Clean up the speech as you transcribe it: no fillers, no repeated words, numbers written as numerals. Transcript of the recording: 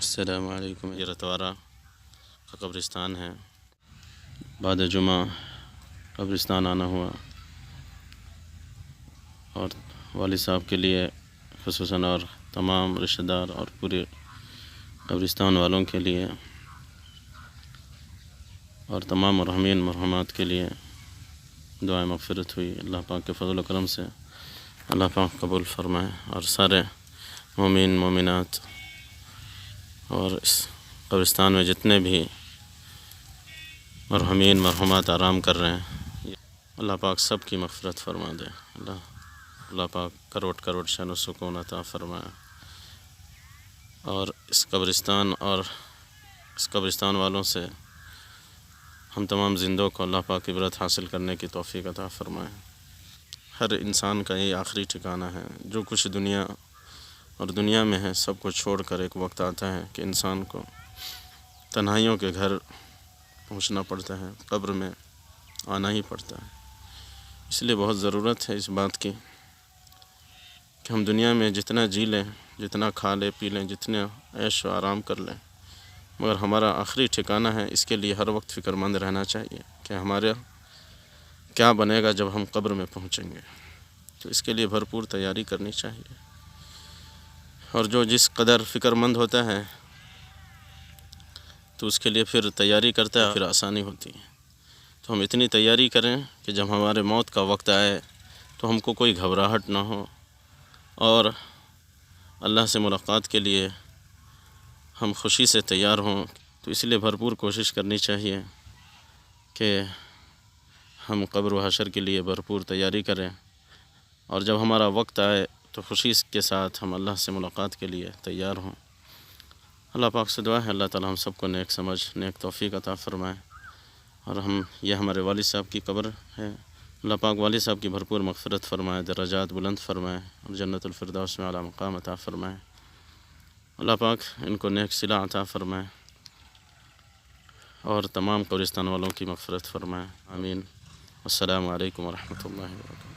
السلام علیکم۔ یہ رتوارہ کا قبرستان ہے۔ بعد جمعہ قبرستان آنا ہوا اور والد صاحب کے لیے خصوصاً اور تمام رشتہ دار اور پورے قبرستان والوں کے لیے اور تمام مرحومین مرحومات کے لیے دعائے مغفرت ہوئی۔ اللہ پاک کے فضل و کرم سے اللہ پاک قبول فرمائے اور سارے مومن مومنات اور اس قبرستان میں جتنے بھی مرحومین مرحومات آرام کر رہے ہیں، اللہ پاک سب کی مغفرت فرما دے۔ اللہ پاک کروڑ کروڑ شان و سکون عطا فرمائے اور اس قبرستان والوں سے ہم تمام زندوں کو اللہ پاک عبرت حاصل کرنے کی توفیق عطا فرمائے۔ ہر انسان کا یہ آخری ٹھکانہ ہے۔ جو کچھ دنیا میں ہے سب کو چھوڑ کر ایک وقت آتا ہے کہ انسان کو تنہائیوں کے گھر پہنچنا پڑتا ہے، قبر میں آنا ہی پڑتا ہے۔ اس لیے بہت ضرورت ہے اس بات کی کہ ہم دنیا میں جتنا جی لیں، جتنا کھا لیں پی لیں، جتنا عیش و آرام کر لیں، مگر ہمارا آخری ٹھکانہ ہے۔ اس کے لیے ہر وقت فکر مند رہنا چاہیے کہ ہمارا کیا بنے گا جب ہم قبر میں پہنچیں گے۔ تو اس کے لیے بھرپور تیاری کرنی چاہیے، اور جو جس قدر فکر مند ہوتا ہے تو اس کے لیے پھر تیاری کرتا ہے، پھر آسانی ہوتی ہے۔ تو ہم اتنی تیاری کریں کہ جب ہمارے موت کا وقت آئے تو ہم کو کوئی گھبراہٹ نہ ہو اور اللہ سے ملاقات کے لیے ہم خوشی سے تیار ہوں۔ تو اس لیے بھرپور کوشش کرنی چاہیے کہ ہم قبر و حشر کے لیے بھرپور تیاری کریں، اور جب ہمارا وقت آئے تو خوشی کے ساتھ ہم اللہ سے ملاقات کے لیے تیار ہوں۔ اللہ پاک سے دعا ہے اللہ تعالی ہم سب کو نیک سمجھ نیک توفیق عطا فرمائے، اور یہ ہمارے والد صاحب کی قبر ہے، اللہ پاک والد صاحب کی بھرپور مغفرت فرمائے، درجات بلند فرمائے اور جنت الفردوس میں اعلیٰ مقام عطا فرمائے۔ اللہ پاک ان کو نیک صلہ عطا فرمائے اور تمام قبرستان والوں کی مغفرت فرمائے، آمین۔ السلام علیکم ورحمۃ اللہ وبرکاتہ۔